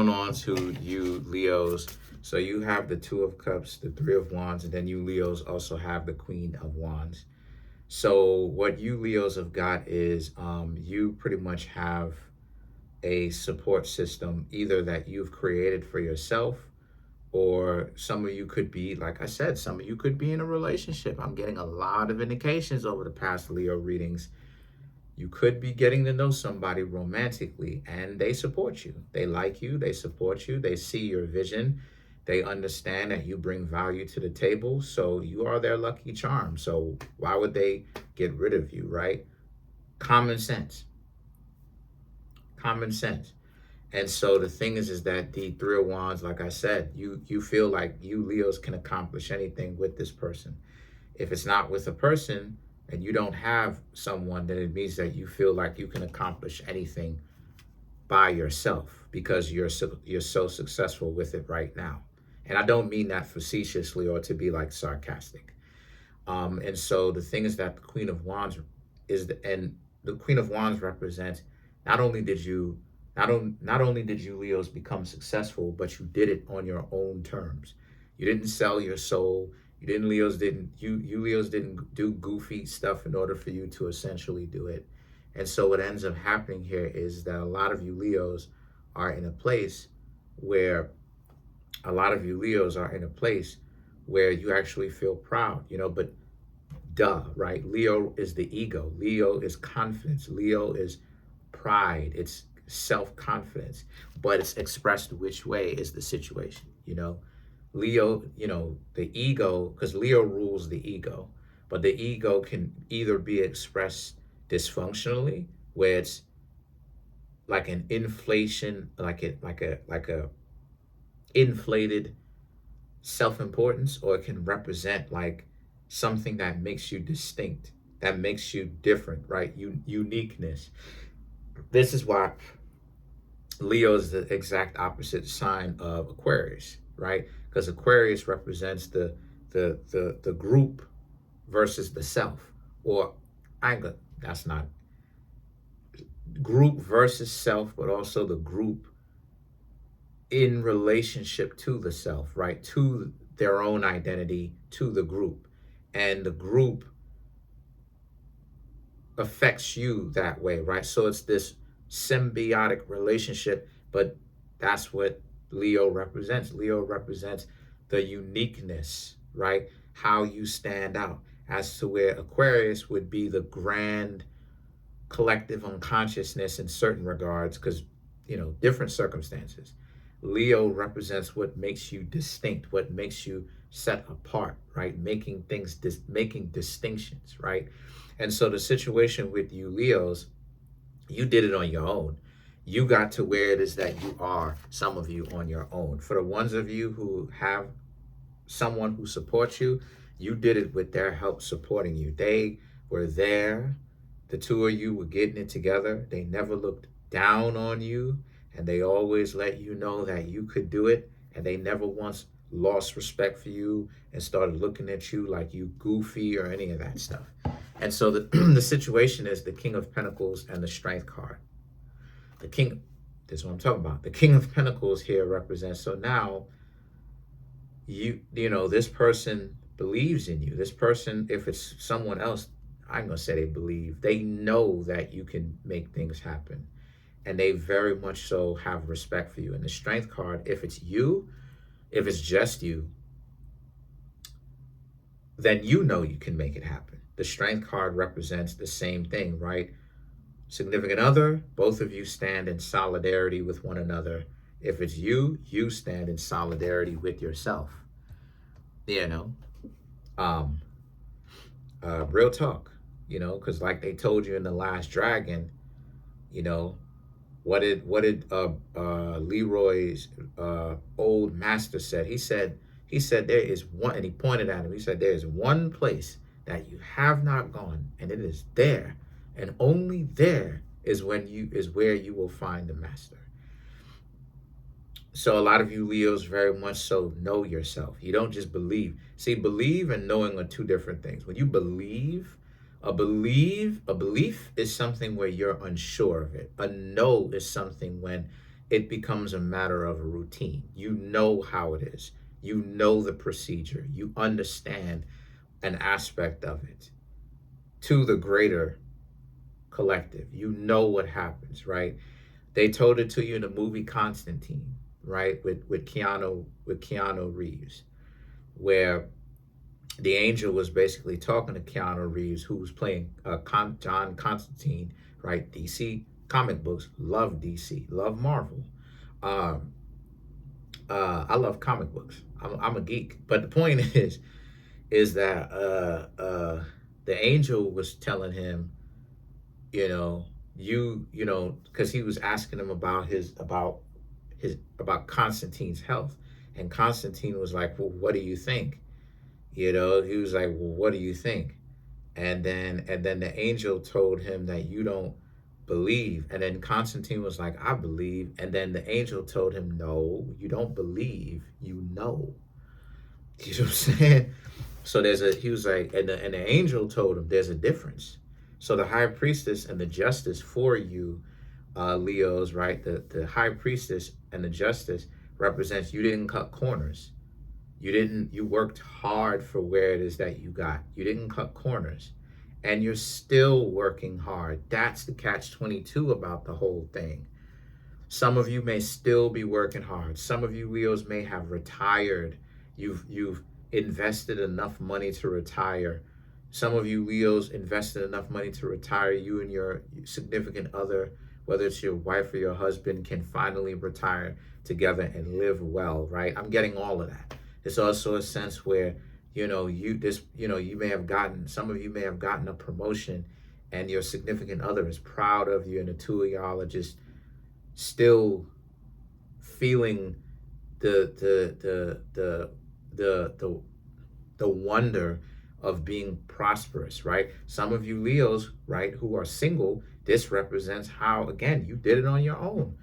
On to you Leos. So you have the Two of Cups, the Three of Wands, and then you Leos also have the Queen of Wands. So what you Leos have got is you pretty much have a support system either that you've created for yourself, or some of you could be, like I said, some of you could be in a relationship. I'm getting a lot of indications over the past Leo readings. You could be getting to know somebody romantically and they support you. They like you, they support you, they see your vision, they understand that you bring value to the table. So you are their lucky charm. So why would they get rid of you, right? Common sense. Common sense. And so the thing is that the Three of Wands, like I said, you feel like you Leos can accomplish anything with this person. If it's not with a person and you don't have someone, then it means that you feel like you can accomplish anything by yourself because you're so successful with it right now. And I don't mean that facetiously or to be like sarcastic. And so the thing is that the Queen of Wands and the Queen of Wands represents not only did you Leos become successful, but you did it on your own terms. You didn't sell your soul. You Leos didn't do goofy stuff in order for you to essentially do it. And so what ends up happening here is that a lot of you Leos are in a place where you actually feel proud, but duh, right? Leo is the ego. Leo is confidence. Leo is pride. It's self-confidence, but it's expressed which way is the situation, Leo, the ego, because Leo rules the ego, but the ego can either be expressed dysfunctionally, where it's like an inflation, like a inflated self-importance, or it can represent like something that makes you distinct, that makes you different, right? Uniqueness. This is why Leo is the exact opposite sign of Aquarius, right? Because Aquarius represents the group versus the self, or that's not group versus self, but also the group in relationship to the self, right? To their own identity, to the group, and the group affects you that way, right? So it's this symbiotic relationship, but that's what Leo represents. Leo represents the uniqueness, right? How you stand out, as to where Aquarius would be the grand collective unconsciousness in certain regards, because, different circumstances. Leo represents what makes you distinct, what makes you set apart, right? Making distinctions, right? And so the situation with you Leos, you did it on your own. You got to where it is that you are, some of you, on your own. For the ones of you who have someone who supports you, you did it with their help supporting you. They were there. The two of you were getting it together. They never looked down on you, and they always let you know that you could do it, and they never once lost respect for you and started looking at you like you goofy or any of that stuff. And so the situation is the King of Pentacles and the Strength card. This is what I'm talking about. The King of Pentacles here represents, so now this person believes in you. This person, if it's someone else, I'm going to say they know that you can make things happen. And they very much so have respect for you. And the Strength card, if it's just you, then you can make it happen. The Strength card represents the same thing, right? Significant other, both of you stand in solidarity with one another. If it's you stand in solidarity with yourself. Real talk, because like they told you in The Last Dragon, what did Leroy's old master said? He said there is one, and he pointed at him. He said there is one place that you have not gone, and it is there, and only there is where you will find the master. So a lot of you Leos very much so know yourself. You don't just believe. See, believe and knowing are two different things. When you believe, a belief is something where you're unsure of it. A know is something when it becomes a matter of a routine. You know how it is. You know the procedure. You understand an aspect of it to the greater collective. You know what happens, right? They told it to you in the movie Constantine, right? With Keanu Reeves, where the angel was basically talking to Keanu Reeves, who was playing John Constantine, right? DC comic books, love DC, love Marvel. Um, I love comic books. I'm a geek. But the point is that the angel was telling him, you know, because he was asking him about Constantine's health, and Constantine was like, "Well, what do you think?" He was like, "Well, what do you think?" And then the angel told him that you don't believe, and then Constantine was like, "I believe," and then the angel told him, "No, you don't believe, you know." You know what I'm saying? So he was like, and the angel told him there's a difference. So the high priestess and the justice for you, Leos, right? The high priestess and the justice represents you didn't cut corners. You worked hard for where it is that you got. You didn't cut corners. And you're still working hard. That's the catch 22 about the whole thing. Some of you may still be working hard. Some of you Leos may have retired. You've invested enough money to retire. Some of you Leos invested enough money to retire. You and your significant other, whether it's your wife or your husband, can finally retire together and live well, right? I'm getting all of that. It's also a sense where, some of you may have gotten a promotion and your significant other is proud of you, and the two of y'all are just still feeling the wonder of being prosperous, right? Some of you Leos, right, who are single, this represents how, again, you did it on your own.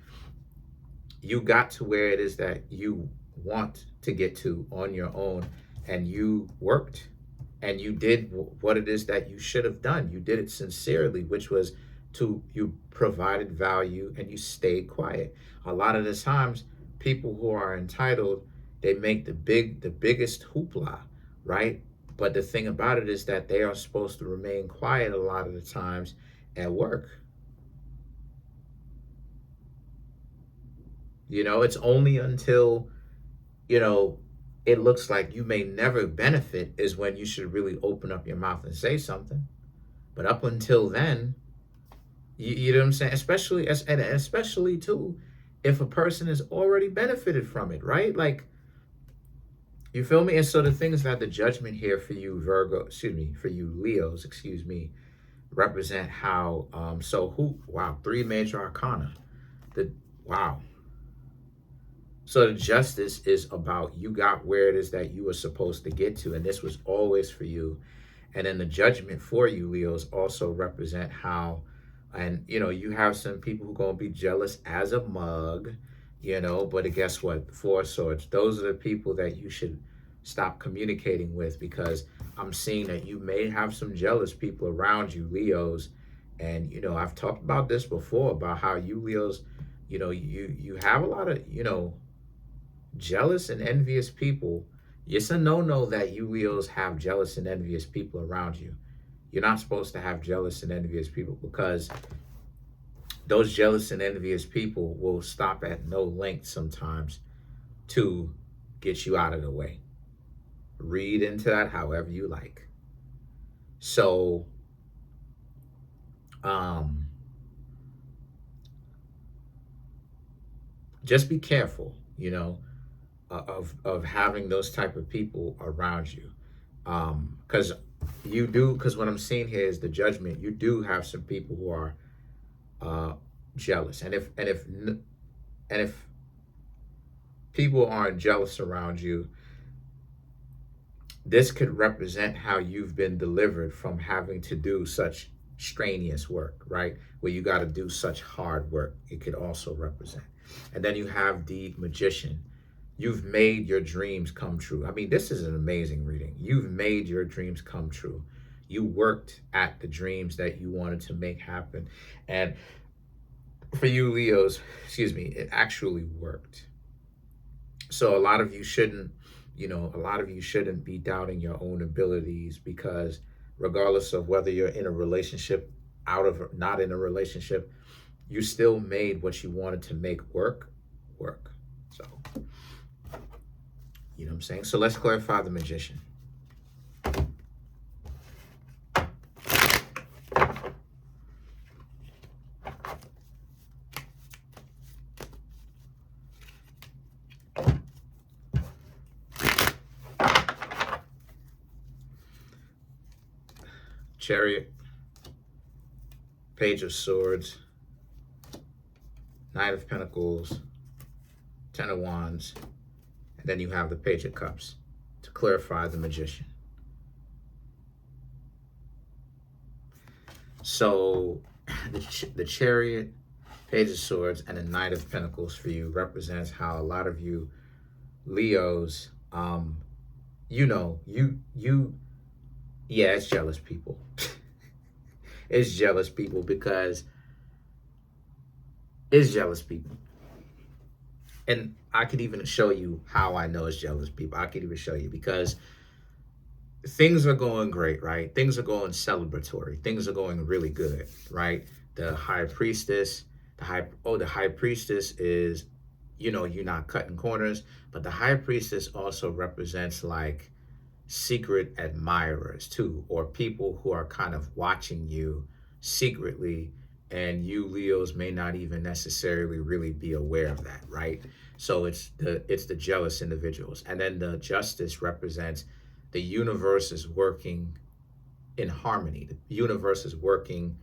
You got to where it is that you want to get to on your own, and you worked and you did what it is that you should have done. You did it sincerely, which was you provided value and you stayed quiet. A lot of the times, people who are entitled, they make the biggest hoopla, right? But the thing about it is that they are supposed to remain quiet a lot of the times at work. It's only until, it looks like you may never benefit is when you should really open up your mouth and say something. But up until then, you know what I'm saying? Especially too, if a person has already benefited from it, right? Like, you feel me? And so the thing is that the judgment here for you for you Leos, represent how, three major arcana. Wow. So the justice is about you got where it is that you were supposed to get to, and this was always for you. And then the judgment for you, Leos, also represent how, and you have some people who are going to be jealous as a mug, but guess what? Four Swords, those are the people that you should stop communicating with, because I'm seeing that you may have some jealous people around you, Leos. And, I've talked about this before, about how you Leos, you have a lot of, jealous and envious people. It's a no-no that you Leos have jealous and envious people around you. You're not supposed to have jealous and envious people, because those jealous and envious people will stop at no length sometimes to get you out of the way. Read into that however you like. So, just be careful, of having those type of people around you, because what I'm seeing here is the judgment. You do have some people who are jealous, and if people aren't jealous around you, this could represent how you've been delivered from having to do such strenuous work, right? Where you got to do such hard work. It could also represent. And then you have the Magician. You've made your dreams come true. I mean, this is an amazing reading. You've made your dreams come true. You worked at the dreams that you wanted to make happen. And for you Leos, excuse me, it actually worked. So a lot of you shouldn't be doubting your own abilities, because regardless of whether you're in a relationship, out of not in a relationship, you still made what you wanted to make work. So, you know what I'm saying? So let's clarify the Magician. Chariot, Page of Swords, Knight of Pentacles, Ten of Wands, and then you have the Page of Cups to clarify the Magician. So the Chariot, Page of Swords, and the Knight of Pentacles for you represents how a lot of you Leos, yeah, it's jealous people. It's jealous people because it's jealous people. And I could even show you how I know it's jealous people. I could even show you because things are going great, right? Things are going celebratory. Things are going really good, right? The High Priestess, the High Priestess is, you're not cutting corners, but the High Priestess also represents like secret admirers too, or people who are kind of watching you secretly, and you Leos may not even necessarily really be aware of that, right? So it's the jealous individuals. And then the Justice represents the universe is working in harmony. The universe is working,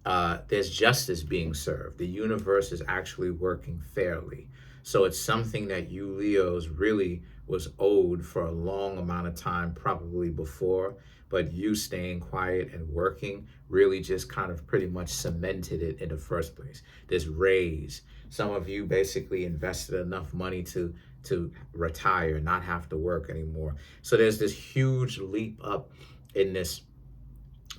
there's justice being served. The universe is actually working fairly. So it's something that you Leos really was owed for a long amount of time, probably before, but you staying quiet and working really just kind of pretty much cemented it in the first place. This raise, some of you basically invested enough money to retire, not have to work anymore. So there's this huge leap up in this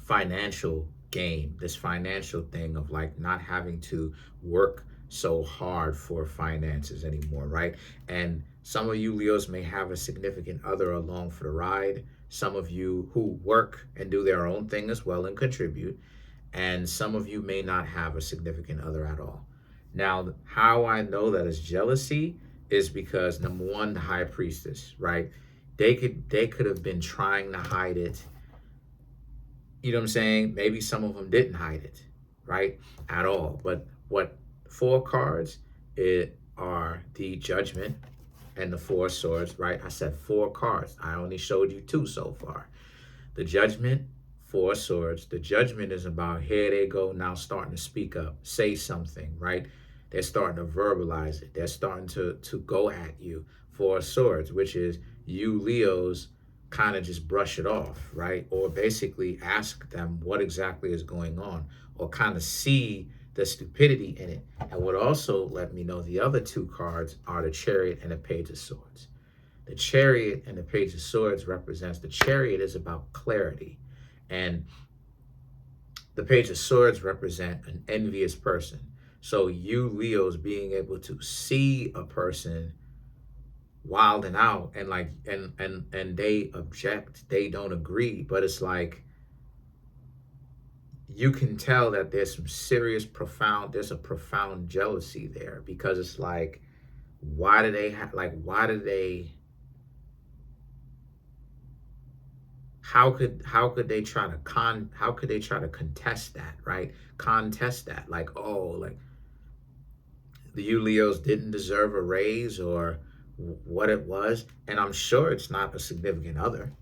financial game, this financial thing of like not having to work so hard for finances anymore, right? And some of you Leos may have a significant other along for the ride. Some of you who work and do their own thing as well and contribute. And some of you may not have a significant other at all. Now, how I know that it's jealousy is because number one, the High Priestess, right? They could have been trying to hide it. You know what I'm saying? Maybe some of them didn't hide it, right? At all. But what 4 cards are the Judgment and the 4 Swords, right? I said 4 cards. I only showed you 2 so far. The Judgment, 4 Swords. The Judgment is about, here they go now starting to speak up, say something, right? They're starting to verbalize it. They're starting to go at you. 4 Swords, which is you Leos kind of just brush it off, right? Or basically ask them what exactly is going on, or kind of see the stupidity in it. And what also let me know the other 2 cards are the Chariot and the Page of Swords. The Chariot and the Page of Swords represents, the Chariot is about clarity, and the Page of Swords represent an envious person. So you Leos being able to see a person wilding out and like and they object, they don't agree, but it's like you can tell that there's some serious there's a profound jealousy there, because it's like, why do they how could they try to contest that, right? Contest that, like, oh, like the you Leos didn't deserve a raise or what it was. And I'm sure it's not a significant other,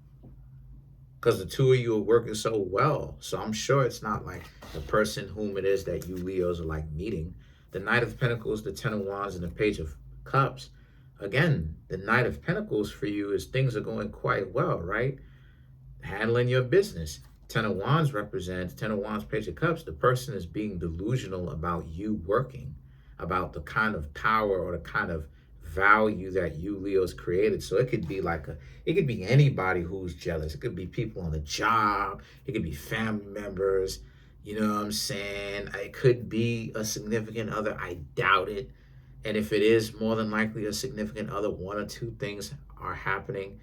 because the 2 of you are working so well. So I'm sure it's not like the person whom it is that you Leos are like meeting. The Knight of Pentacles, the Ten of Wands, and the Page of Cups. Again, the Knight of Pentacles for you is things are going quite well, right? Handling your business. Ten of Wands represents, Ten of Wands, Page of Cups, the person is being delusional about you working, about the kind of power or the kind of value that you Leos created. So it could be like it could be anybody who's jealous. It could be people on the job. It could be family members. You know what I'm saying? It could be a significant other. I doubt it. And if it is more than likely a significant other, one or two things are happening.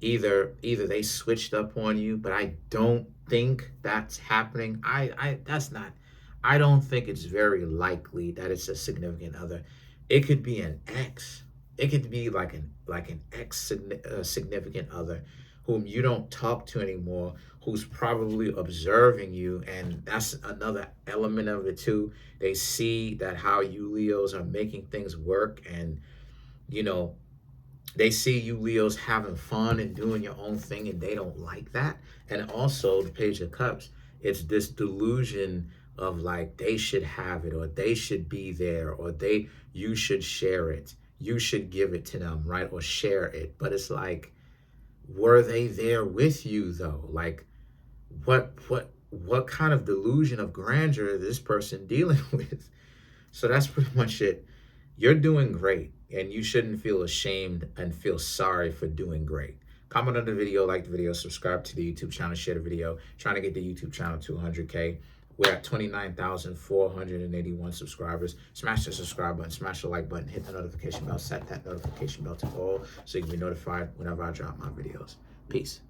Either they switched up on you, but I don't think that's happening. I that's not I don't think it's very likely that it's a significant other. It could be an ex. It could be like an ex significant other whom you don't talk to anymore, who's probably observing you, and that's another element of it too. They see that how you Leos are making things work, and you know they see you Leos having fun and doing your own thing, and they don't like that. And also the Page of Cups, it's this delusion of like they should have it, or they should be there, or you should share it, you should give it to them, right, or share it. But it's like, were they there with you though? Like, what kind of delusion of grandeur is this person dealing with? So that's pretty much it. You're doing great, and you shouldn't feel ashamed and feel sorry for doing great. Comment on the video, like the video, subscribe to the YouTube channel, share the video. Trying to get the YouTube channel to 100K. We're at 29,481 subscribers. Smash the subscribe button, smash the like button, hit the notification bell, set that notification bell to all so you can be notified whenever I drop my videos. Peace.